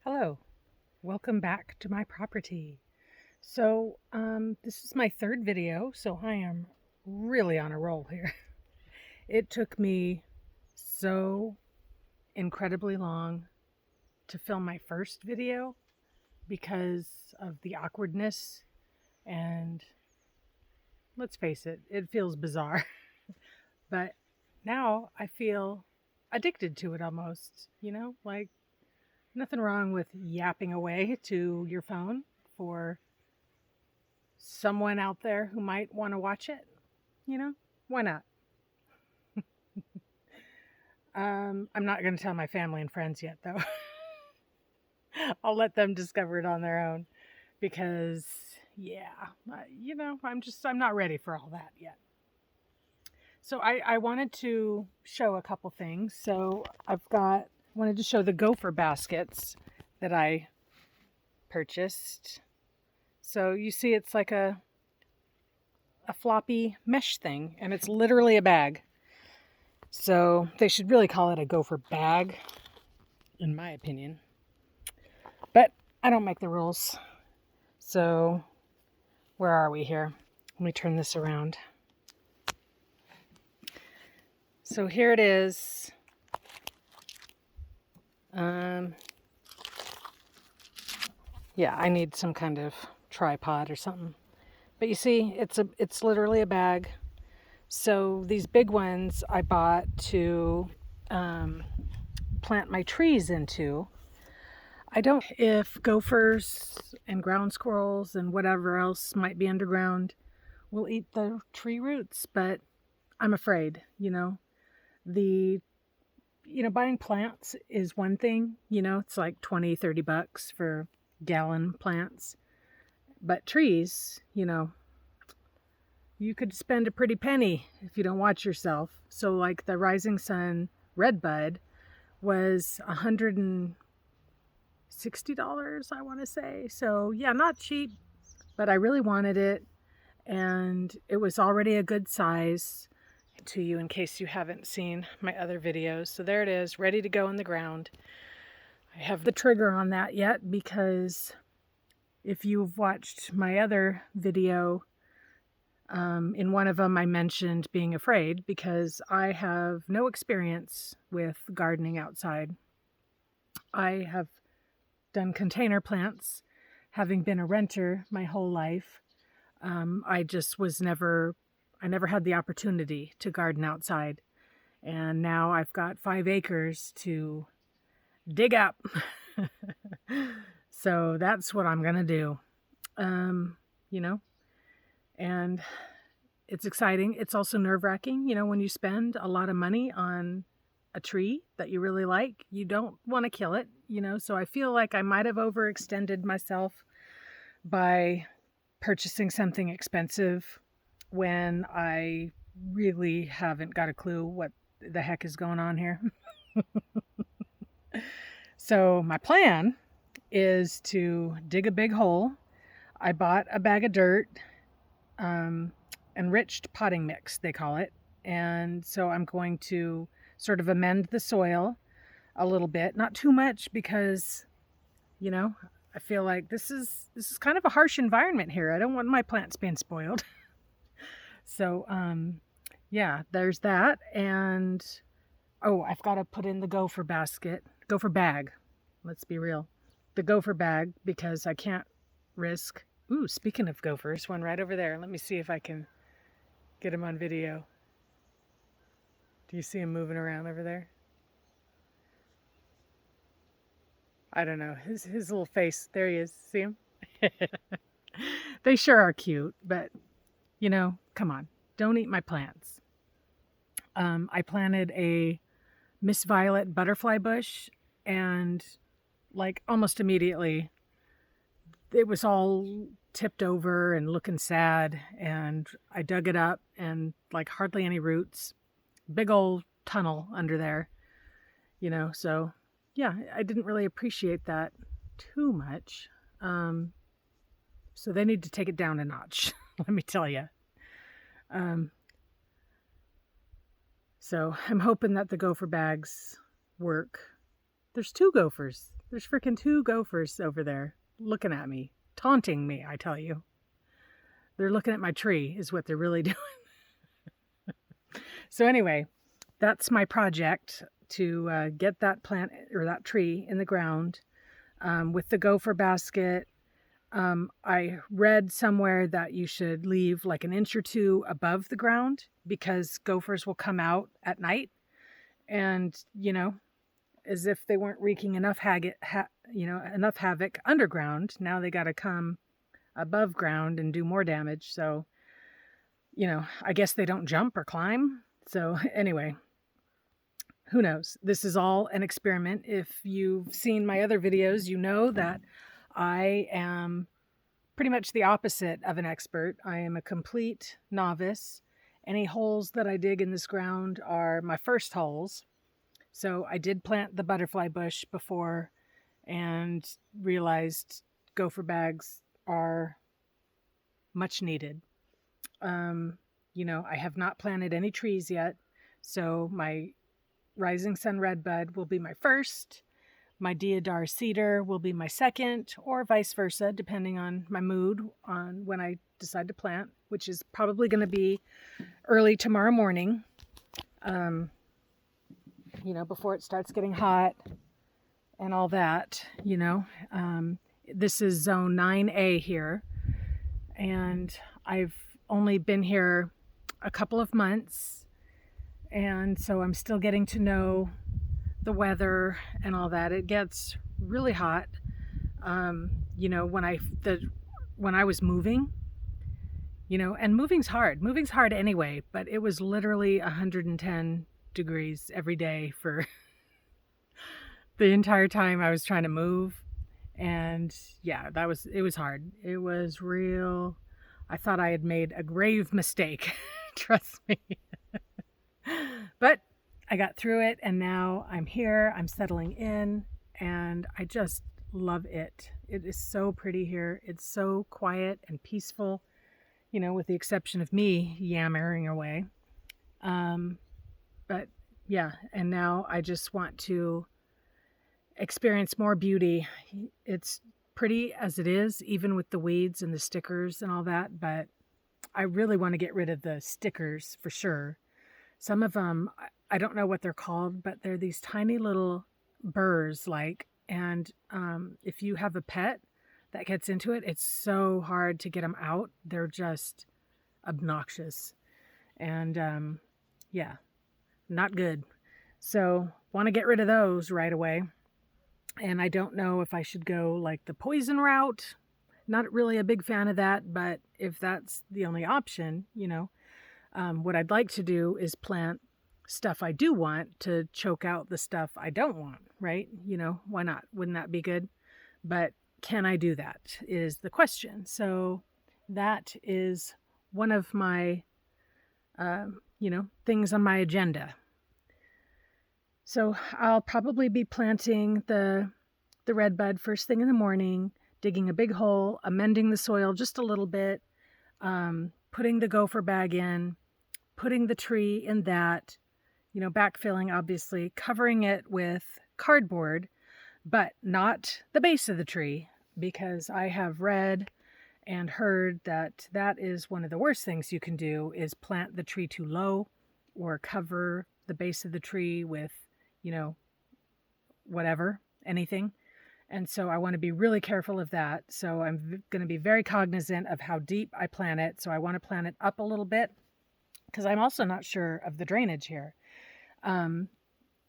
Hello, welcome back to my property. This is my third video, so I am really on a roll here. It took me so incredibly long to film my first video because of the awkwardness, and let's face it, it feels bizarre. But now I feel addicted to it almost, like nothing wrong with yapping away to your phone for someone out there who might want to watch it. Why not? I'm not going to tell my family and friends yet, though. I'll let them discover it on their own because, yeah, I'm not ready for all that yet. So I wanted to show a couple things. So wanted to show the gopher baskets that I purchased. So you see it's like a floppy mesh thing, and it's literally a bag. So they should really call it a gopher bag, in my opinion. But I don't make the rules. So where are we here? Let me turn this around. So here it is. Yeah, I need some kind of tripod or something. But you see, it's literally a bag. So these big ones I bought to plant my trees into. I don't know if gophers and ground squirrels and whatever else might be underground will eat the tree roots, but I'm afraid, buying plants is one thing, it's like $20-30 for gallon plants. But trees, you could spend a pretty penny if you don't watch yourself. So like the Rising Sun Redbud was $160, I want to say. So yeah, not cheap, but I really wanted it. And it was already a good size to you in case you haven't seen my other videos. So there it is, ready to go in the ground. I have the trigger on that yet because if you've watched my other video, in one of them I mentioned being afraid because I have no experience with gardening outside. I have done container plants, having been a renter my whole life. I never had the opportunity to garden outside. And now I've got 5 acres to dig up. So that's what I'm going to do. And it's exciting. It's also nerve-wracking, when you spend a lot of money on a tree that you really like, you don't want to kill it, so I feel like I might have overextended myself by purchasing something expensive when I really haven't got a clue what the heck is going on here. So my plan is to dig a big hole. I bought a bag of dirt, enriched potting mix, they call it. And so I'm going to sort of amend the soil a little bit, not too much because, I feel like this is kind of a harsh environment here. I don't want my plants being spoiled. So, yeah, there's that. And, oh, I've got to put in the gopher bag. Let's be real. The gopher bag, because I can't risk. Ooh, speaking of gophers, one right over there. Let me see if I can get him on video. Do you see him moving around over there? I don't know. His little face. There he is. See him? They sure are cute, but, come on. Don't eat my plants. I planted a Miss Violet butterfly bush, and like almost immediately it was all tipped over and looking sad, and I dug it up and like hardly any roots. Big old tunnel under there, so yeah, I didn't really appreciate that too much. So they need to take it down a notch, let me tell you. So I'm hoping that the gopher bags work. There's 2 gophers. There's freaking 2 gophers over there looking at me, taunting me, I tell you. They're looking at my tree is what they're really doing. So anyway, that's my project to get that plant or that tree in the ground with the gopher basket. I read somewhere that you should leave like an inch or 2 above the ground because gophers will come out at night and, as if they weren't wreaking enough havoc underground. Now they got to come above ground and do more damage. So, I guess they don't jump or climb. So anyway, who knows? This is all an experiment. If you've seen my other videos, you know that I am pretty much the opposite of an expert. I am a complete novice. Any holes that I dig in this ground are my first holes. So I did plant the butterfly bush before and realized gopher bags are much needed. I have not planted any trees yet. So my Rising Sun Redbud will be my first. My Deodar Cedar will be my second, or vice versa, depending on my mood on when I decide to plant, which is probably going to be early tomorrow morning, before it starts getting hot and all that, This is zone 9A here, and I've only been here a couple of months, and so I'm still getting to know the weather and all that. It gets really hot. When I was moving, and moving's hard. Moving's hard anyway, but it was literally 110 degrees every day for the entire time I was trying to move. And yeah, it was hard. It was real. I thought I had made a grave mistake. Trust me. But I got through it, and now I'm here. I'm settling in, and I just love it. It is so pretty here. It's so quiet and peaceful, with the exception of me yammering away. But yeah, and now I just want to experience more beauty. It's pretty as it is, even with the weeds and the stickers and all that, but I really want to get rid of the stickers for sure. Some of them, I don't know what they're called, but they're these tiny little burrs, and if you have a pet that gets into it, it's so hard to get them out. They're just obnoxious. And yeah, not good. So want to get rid of those right away. And I don't know if I should go like the poison route. Not really a big fan of that, but if that's the only option, what I'd like to do is plant stuff I do want to choke out the stuff I don't want, right? Why not? Wouldn't that be good? But can I do that is the question. So that is one of my, things on my agenda. So I'll probably be planting the redbud first thing in the morning, digging a big hole, amending the soil just a little bit, putting the gopher bag in, putting the tree in that, backfilling, obviously, covering it with cardboard, but not the base of the tree, because I have read and heard that that is one of the worst things you can do is plant the tree too low or cover the base of the tree with, whatever, anything. And so I want to be really careful of that. So I'm going to be very cognizant of how deep I plant it. So I want to plant it up a little bit because I'm also not sure of the drainage here. In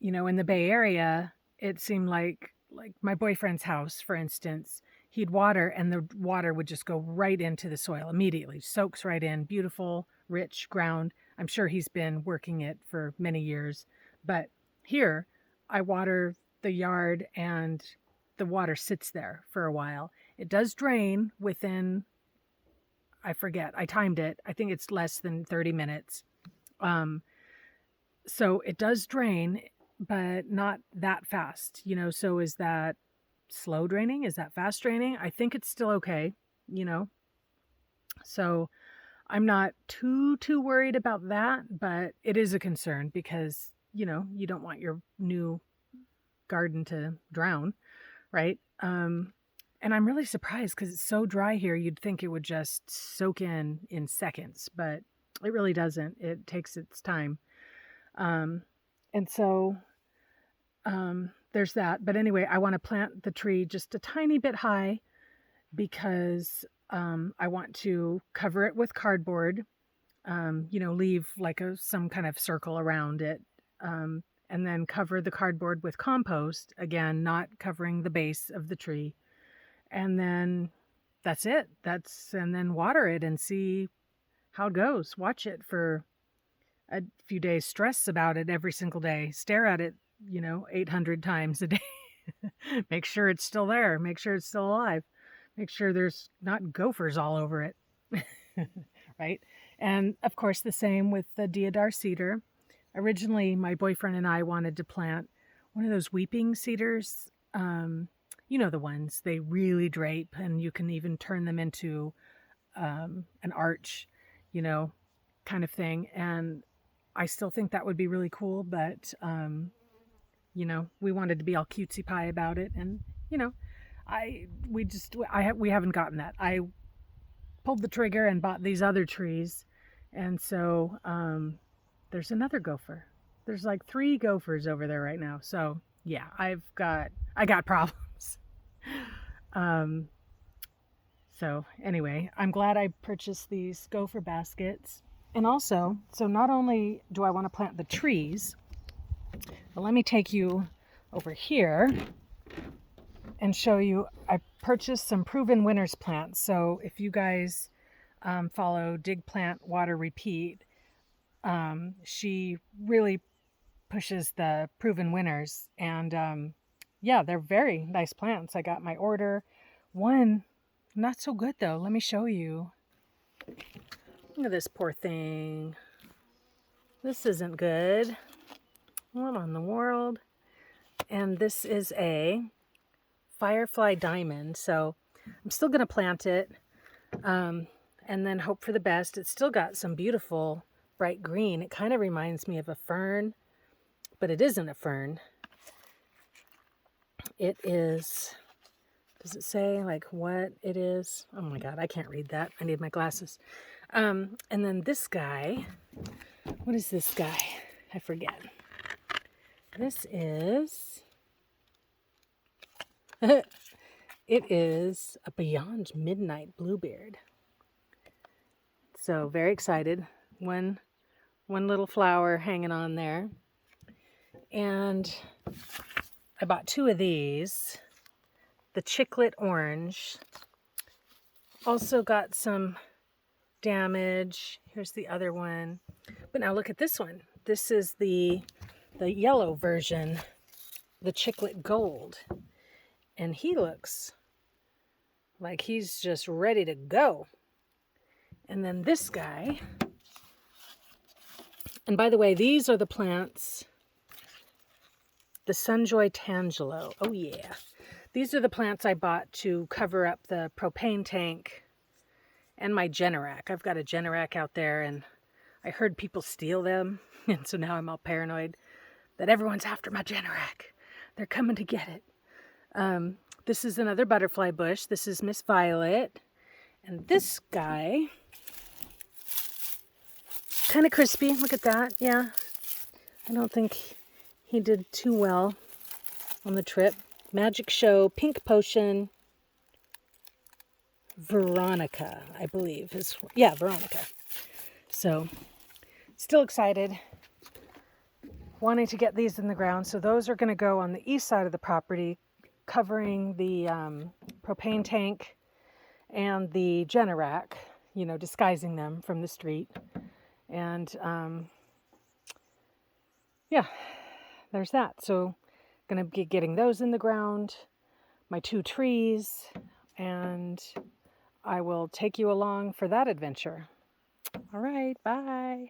the Bay Area, it seemed like my boyfriend's house, for instance, he'd water and the water would just go right into the soil immediately, soaks right in, beautiful, rich ground. I'm sure he's been working it for many years. But here, I water the yard and the water sits there for a while. It does drain within, I forget, I timed it. I think it's less than 30 minutes. So it does drain, but not that fast, so is that slow draining? Is that fast draining? I think it's still okay, so I'm not too worried about that, but it is a concern because, you don't want your new garden to drown, right? And I'm really surprised because it's so dry here. You'd think it would just soak in seconds, but it really doesn't. It takes its time. Um, and so there's that. But anyway, I want to plant the tree just a tiny bit high because I want to cover it with cardboard. Leave like some kind of circle around it. And then cover the cardboard with compost, again, not covering the base of the tree. And then that's it. And then water it and see how it goes. Watch it for a few days. Stress about it every single day. Stare at it, 800 times a day. Make sure it's still there. Make sure it's still alive. Make sure there's not gophers all over it. Right? And of course, the same with the Deodar cedar. Originally, my boyfriend and I wanted to plant one of those weeping cedars. The ones they really drape, and you can even turn them into an arch, kind of thing. And I still think that would be really cool, but we wanted to be all cutesy pie about it, and we haven't gotten that. I pulled the trigger and bought these other trees, and so there's another gopher. There's like 3 gophers over there right now. So yeah, I got problems. So anyway, I'm glad I purchased these gopher baskets. And also, so not only do I want to plant the trees, but let me take you over here and show you, I purchased some proven winners plants. So if you guys follow Dig Plant Water Repeat, she really pushes the proven winners, and yeah, they're very nice plants. I got my order. One not so good though. Let me show you. Look at this poor thing. This isn't good. What in the world? And this is a Firefly Diamond, so I'm still going to plant it and then hope for the best. It's still got some beautiful bright green. It kind of reminds me of a fern, but it isn't a fern. It is, does it say like what it is? Oh my God, I can't read that. I need my glasses. And then this guy, what is this guy? I forget. This is, it is a Beyond Midnight Bluebeard. So very excited. One little flower hanging on there. And I bought 2 of these. The Chiclet Orange. Also got some damage. Here's the other one. But now look at this one. This is the yellow version, the Chiclet Gold. And he looks like he's just ready to go. And then this guy. And by the way, these are the plants. The Sunjoy Tangelo. Oh yeah. These are the plants I bought to cover up the propane tank and my Generac. I've got a Generac out there, and I heard people steal them. And so now I'm all paranoid that everyone's after my Generac. They're coming to get it. This is another butterfly bush. This is Miss Violet. And this guy, kind of crispy. Look at that. Yeah. I don't think he did too well on the trip. Magic Show, Pink Potion, Veronica, I believe is, yeah, Veronica. So, still excited, wanting to get these in the ground. So those are going to go on the east side of the property, covering the propane tank and the Generac, disguising them from the street. And yeah, there's that. So going to be getting those in the ground, my 2 trees, and I will take you along for that adventure. All right, bye.